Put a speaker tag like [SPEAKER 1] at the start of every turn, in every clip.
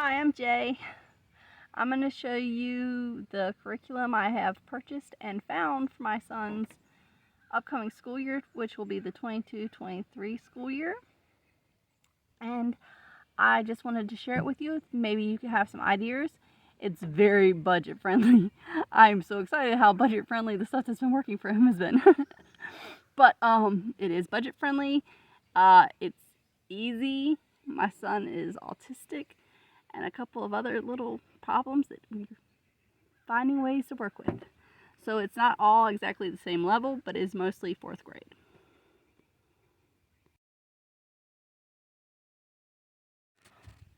[SPEAKER 1] Hi, I'm Jay. I'm going to show you the curriculum I have purchased and found for my son's upcoming school year, which will be the 22-23 school year. And I just wanted to share it with you. Maybe you could have some ideas. It's very budget friendly. I'm so excited how budget friendly the stuff that's been working for him has been. But it is budget friendly. It's easy. My son is autistic, and a couple of other little problems that we're finding ways to work with. So it's not all exactly the same level, but is mostly 4th grade.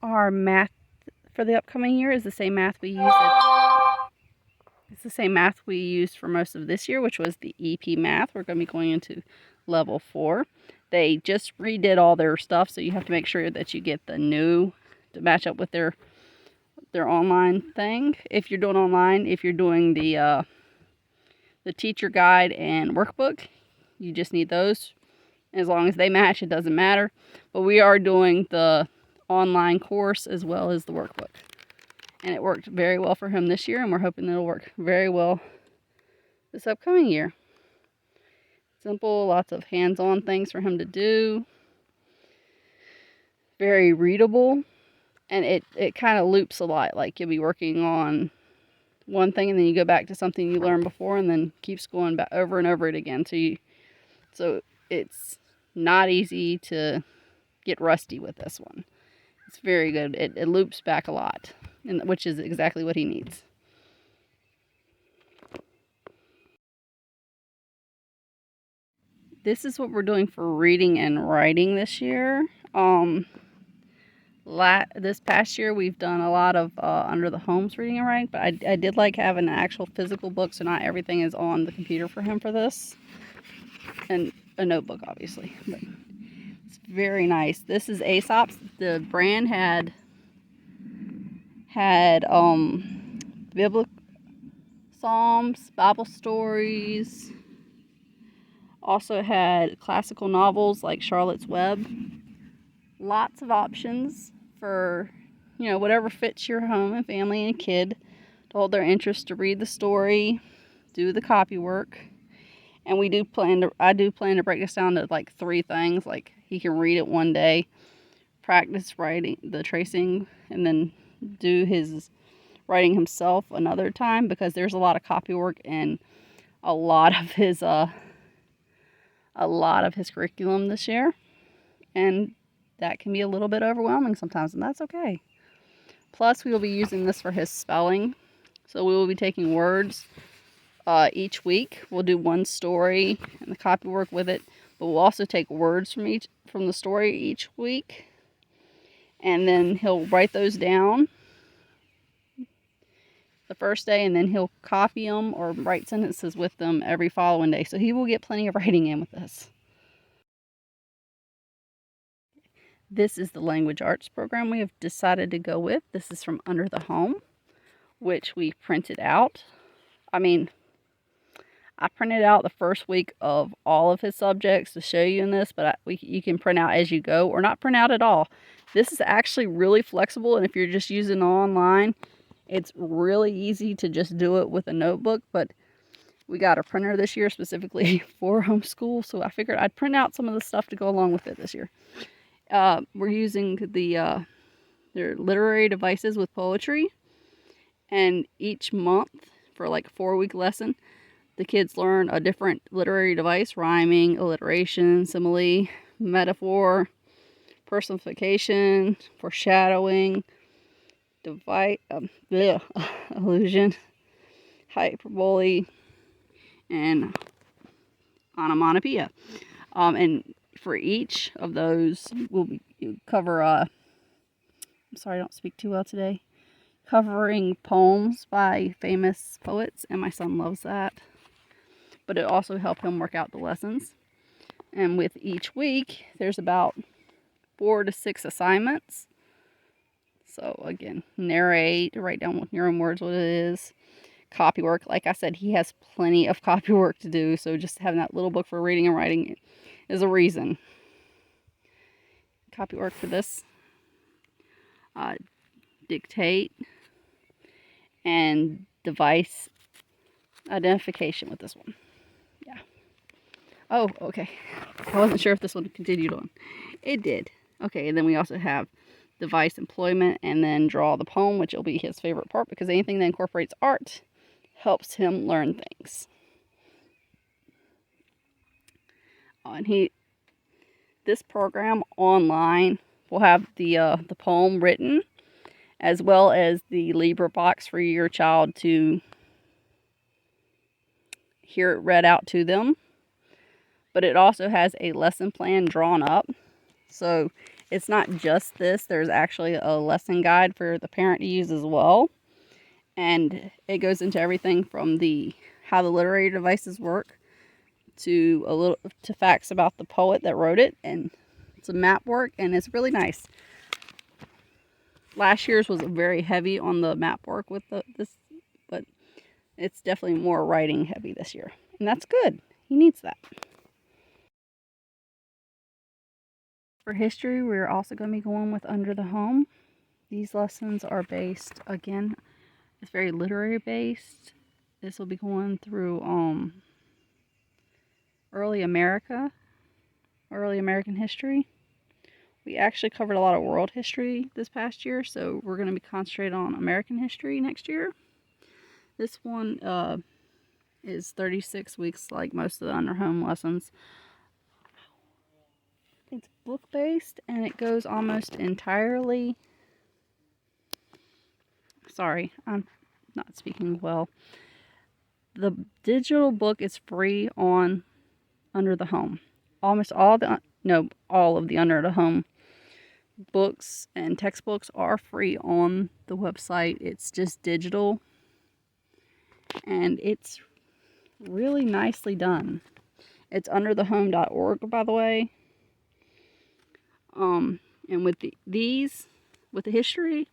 [SPEAKER 1] Our math for the upcoming year is the same math we used. It's the same math we used for most of this year, which was the EP math. We're going to be going into level 4. They just redid all their stuff, so you have to make sure that you get the new to match up with their online thing. If you're doing online, if you're doing the teacher guide and workbook, you just need those. As long as they match, it doesn't matter. But we are doing the online course as well as the workbook. And it worked very well for him this year, and we're hoping it'll work very well this upcoming year. Simple, lots of hands-on things for him to do. Very readable. And it kind of loops a lot. Like you'll be working on one thing and then you go back to something you learned before and then keeps going back over and over it again. So it's not easy to get rusty with this one. It's very good. It loops back a lot, which is exactly what he needs. This is what we're doing for reading and writing this year. This past year we've done a lot of under the homes reading and writing, but I did like having an actual physical book, so not everything is on the computer for him for this. And a notebook, obviously. But it's very nice. This is Aesop's. The brand had biblical psalms, Bible stories. Also had classical novels like Charlotte's Web. Lots of options for, whatever fits your home and family and kid to hold their interest, to read the story, do the copy work. And I do plan to break this down to like 3 things. Like he can read it one day, practice writing the tracing, and then do his writing himself another time, because there's a lot of copy work and a lot of his curriculum this year. And that can be a little bit overwhelming sometimes, and that's okay. Plus, we will be using this for his spelling. So we will be taking words each week. We'll do one story and the copy work with it, but we'll also take words from the story each week, and then he'll write those down the first day, and then he'll copy them or write sentences with them every following day. So he will get plenty of writing in with this. This is the language arts program we have decided to go with. This is from Under the Home, which we printed out. I printed out the first week of all of his subjects to show you in this, but you can print out as you go or not print out at all. This is actually really flexible, and if you're just using online, it's really easy to just do it with a notebook, but we got a printer this year specifically for homeschool, so I figured I'd print out some of the stuff to go along with it this year. We're using their literary devices with poetry, and each month for like a 4-week lesson, the kids learn a different literary device: rhyming, alliteration, simile, metaphor, personification, foreshadowing, allusion, hyperbole, and onomatopoeia. And for each of those, we'll cover, I'm sorry, I don't speak too well today, covering poems by famous poets, and my son loves that. But it also helped him work out the lessons. And with each week, there's about 4 to 6 assignments. So again, narrate, write down with your own words what it is. Copy work, like I said, he has plenty of copy work to do, so just having that little book for reading and writing is a reason. Copy work for this. dictate, and device identification with this one. Yeah. Oh, okay. I wasn't sure if this one continued on. It did. Okay, and then we also have device employment and then draw the poem, which will be his favorite part because anything that incorporates art helps him learn things. And this program online will have the poem written as well as the LibreBox for your child to hear it read out to them. But it also has a lesson plan drawn up. So it's not just this. There's actually a lesson guide for the parent to use as well. And it goes into everything from how the literary devices work to facts about the poet that wrote it, and some map work, and it's really nice. Last year's was very heavy on the map work with this, but it's definitely more writing heavy this year, and that's good. He needs that. For history, we're also going to be going with Under the Home. These lessons are based, again, it's very literary based. This will be going through early American history. We actually covered a lot of world history this past year, so we're going to be concentrating on American history next year. This one is 36 weeks like most of the Under Home lessons. It's book-based, and it goes almost entirely... Sorry, I'm not speaking well. The digital book is free on Under the Home. Almost all of the Under the Home books and textbooks are free on the website. It's just digital, and it's really nicely done. It's underthehome.org, by the way. And with the history,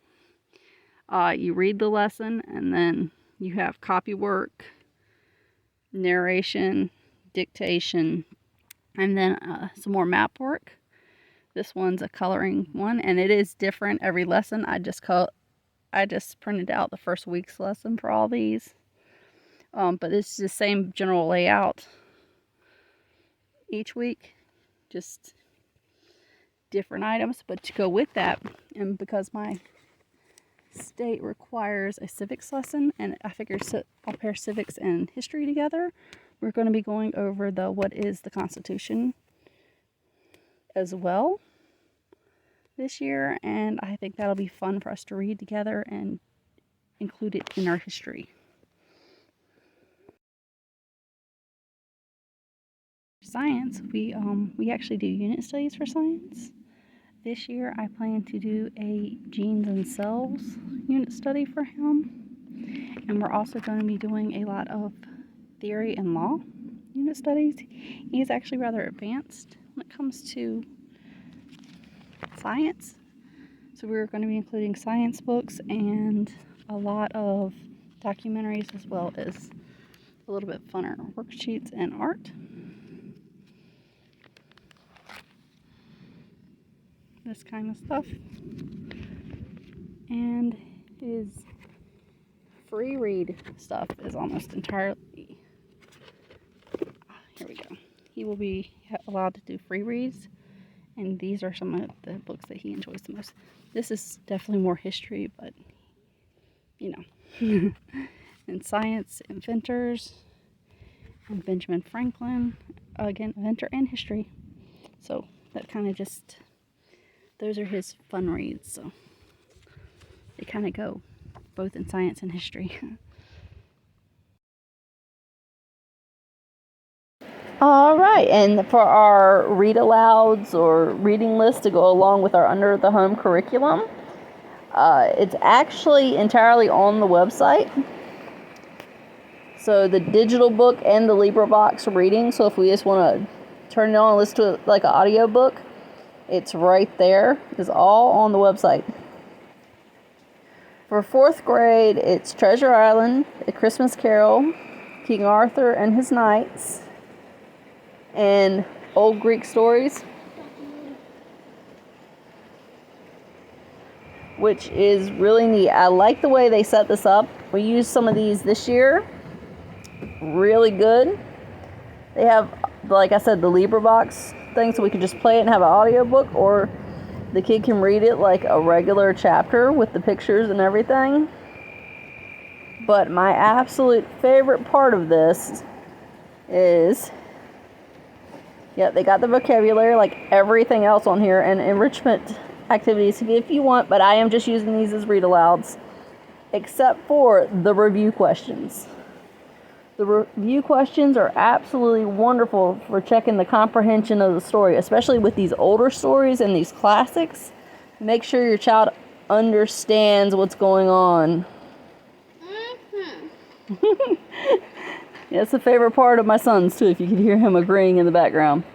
[SPEAKER 1] you read the lesson, and then you have copywork, narration, dictation, and then some more map work. This one's a coloring one, and it is different every lesson. I just printed out the first week's lesson for all these, but it's the same general layout each week, just different items. But to go with that, and because my state requires a civics lesson, and I figured I'll pair civics and history together, we're going to be going over what is the Constitution as well this year, and I think that'll be fun for us to read together and include it in our history. Science, we actually do unit studies for science. This year I plan to do a genes and cells unit study for him, and we're also going to be doing a lot of theory and law unit studies. He's actually rather advanced when it comes to science, so we're going to be including science books and a lot of documentaries, as well as a little bit funner worksheets and art. This kind of stuff. And his free read stuff is almost entirely... Here we go. He will be allowed to do free reads, and these are some of the books that he enjoys the most. This is definitely more history, but you know. And science, inventors, and Benjamin Franklin, again, inventor and history. So that kind of just, those are his fun reads, so they kind of go both in science and history. All right, and for our read alouds or reading list to go along with our Under the Home curriculum, it's actually entirely on the website. So the digital book and the LibreBox reading, so if we just want to turn it on and listen to it like an audio book, it's right there. It's all on the website. For 4th grade, it's Treasure Island, A Christmas Carol, King Arthur and His Knights, and Old Greek Stories, which is really neat. I like the way they set this up. We used some of these this year. Really good. They have, like I said, the LibriVox thing, so we can just play it and have an audiobook, or the kid can read it like a regular chapter with the pictures and everything. But my absolute favorite part of this is, yeah, they got the vocabulary like everything else on here, and enrichment activities if you want, but I am just using these as read alouds, except for the review questions. The review questions are absolutely wonderful for checking the comprehension of the story, especially with these older stories and these classics. Make sure your child understands what's going on. Yeah, it's a favorite part of my son's too, if you can hear him agreeing in the background.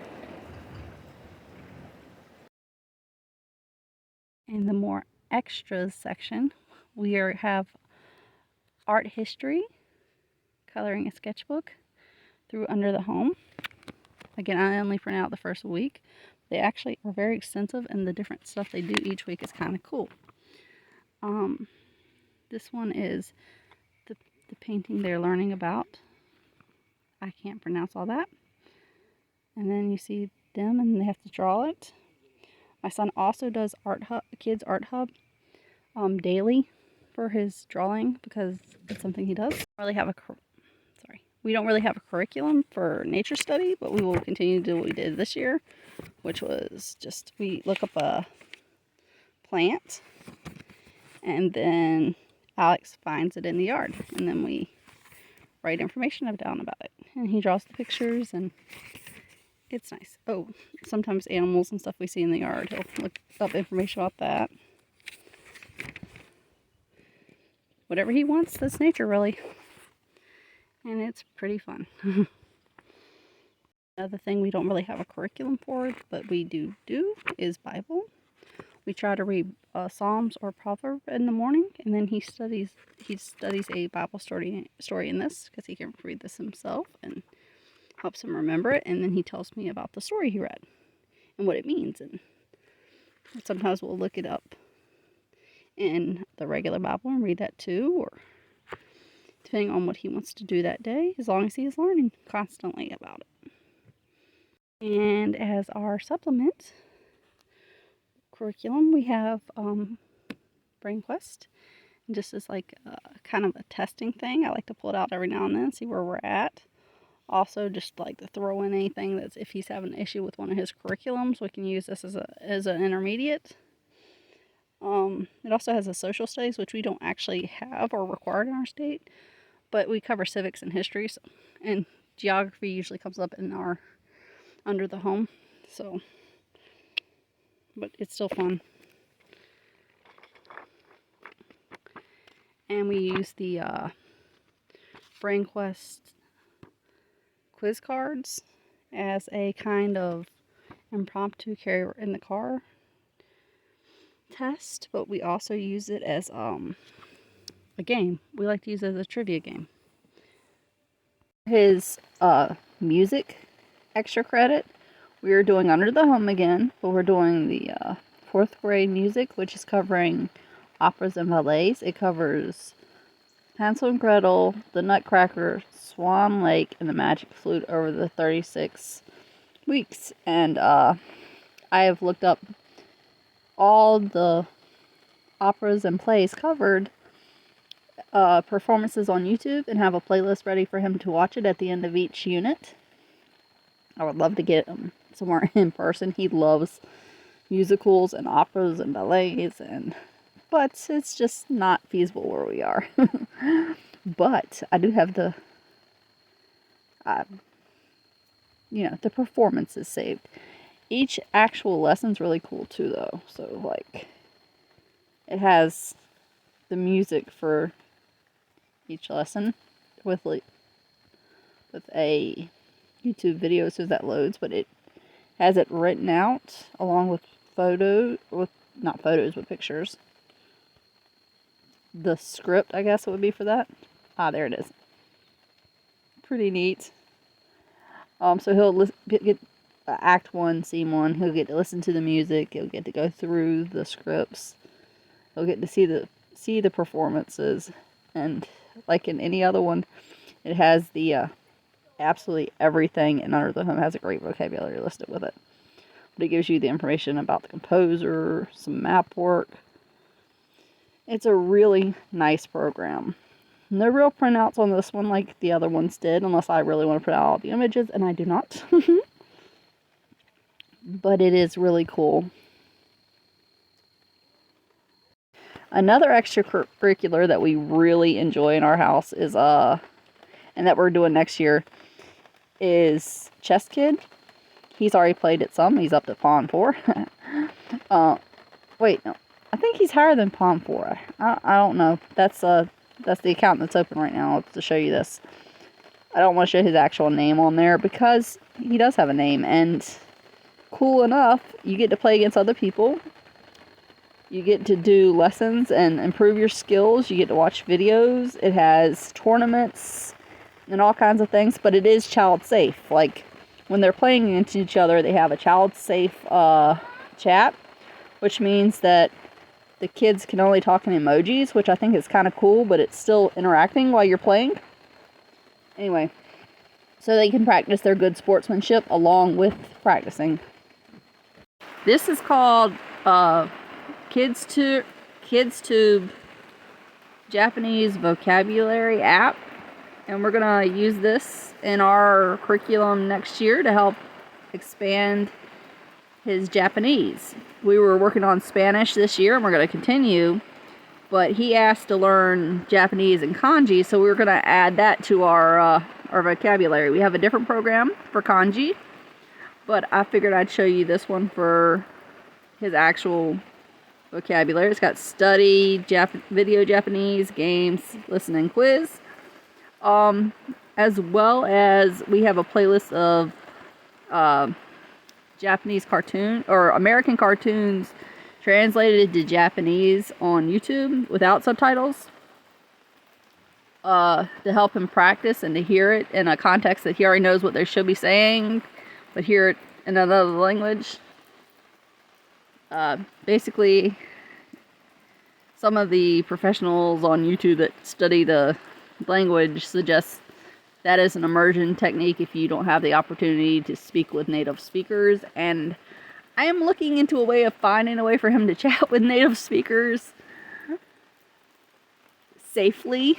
[SPEAKER 1] In the more extras section, we have art history, coloring a sketchbook, through Under the Home. Again, I only print out the first week. They actually are very extensive, and the different stuff they do each week is kind of cool. This one is the painting they're learning about. I can't pronounce all that. And then you see them, and they have to draw it. My son also does Kids Art Hub daily for his drawing, because it's something he does. We don't really have a curriculum for nature study, but we will continue to do what we did this year, which was just, we look up a plant, and then Alex finds it in the yard, and then we write information down about it, and he draws the pictures, and it's nice. Oh, sometimes animals and stuff we see in the yard, he'll look up information about that. Whatever he wants, that's nature, really. And it's pretty fun. Another thing we don't really have a curriculum for, but we do is Bible. We try to read Psalms or Proverbs in the morning, and then he studies a Bible story in this, because he can read this himself and helps him remember it. And then he tells me about the story he read and what it means. And sometimes we'll look it up in the regular Bible and read that too, or depending on what he wants to do that day, as long as he is learning constantly about it. And as our supplement curriculum, we have Brain Quest. And just as like kind of a testing thing, I like to pull it out every now and then, see where we're at. Also, just like to throw in anything that's, if he's having an issue with one of his curriculums, we can use this as an intermediate. It also has a social studies, which we don't actually have or required in our state, but we cover civics and history, and geography usually comes up in our Under the Home. So, but it's still fun. And we use the Brain Quest quiz cards as a kind of impromptu carry in the car test, but we also use it as a game. We like to use it as a trivia game. His music extra credit, we are doing Under the Home again, but we're doing the 4th grade music, which is covering operas and ballets. It covers Hansel and Gretel, The Nutcracker, Swan Lake, and The Magic Flute over the 36 weeks. And I have looked up all the operas and plays covered, performances on YouTube, and have a playlist ready for him to watch it at the end of each unit. I would love to get him somewhere in person. He loves musicals and operas and ballets, but it's just not feasible where we are. But I do have the performances saved. Each actual lesson's really cool too, though. So like, it has the music for each lesson with a YouTube video as soon as that loads, but it has it written out along with pictures. The script, I guess it would be for that. There it is. Pretty neat. So he'll get Act 1, Scene 1. He'll get to listen to the music. He'll get to go through the scripts. He'll get to see the performances, and like in any other one, it has the absolutely everything, and under the home has a great vocabulary listed with it. But it gives you the information about the composer, some map work. It's a really nice program. No real printouts on this one like the other ones did, unless I really want to print out all the images, and I do not. But it is really cool. Another extracurricular that we really enjoy in our house is, and that we're doing next year, is Chess Kid. He's already played it some. He's up to Pawn 4. Wait, no. I think he's higher than Pawn 4. I don't know. That's the account that's open right now to show you this. I don't want to show his actual name on there because he does have a name. And cool enough, you get to play against other people. You get to do lessons and improve your skills. You get to watch videos. It has tournaments and all kinds of things, but it is child safe. Like, when they're playing against each other, they have a child safe chat, which means that the kids can only talk in emojis, which I think is kind of cool, but it's still interacting while you're playing. Anyway, so they can practice their good sportsmanship along with practicing. This is called KidsTube Japanese Vocabulary app, and we're gonna use this in our curriculum next year to help expand his Japanese. We were working on Spanish this year, and we're going to continue, but he asked to learn Japanese and kanji, so we're going to add that to our vocabulary. We have a different program for kanji, but I figured I'd show you this one for his actual vocabulary. It's got study, video Japanese, games, listen, and quiz, as well as we have a playlist of Japanese cartoon or American cartoons translated to Japanese on YouTube without subtitles, to help him practice and to hear it in a context that he already knows what they should be saying, but hear it in another language. Basically, some of the professionals on YouTube that study the language suggest that is an immersion technique if you don't have the opportunity to speak with native speakers, and I am looking into a way of finding a way for him to chat with native speakers safely,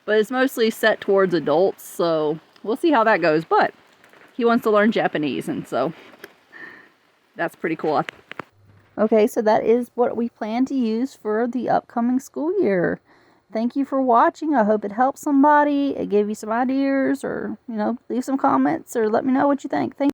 [SPEAKER 1] but it's mostly set towards adults, so we'll see how that goes. But he wants to learn Japanese, and so that's pretty cool. Okay, so that is what we plan to use for the upcoming school year. Thank you for watching. I hope it helped somebody. It gave you some ideas, or, leave some comments or let me know what you think. Thank you.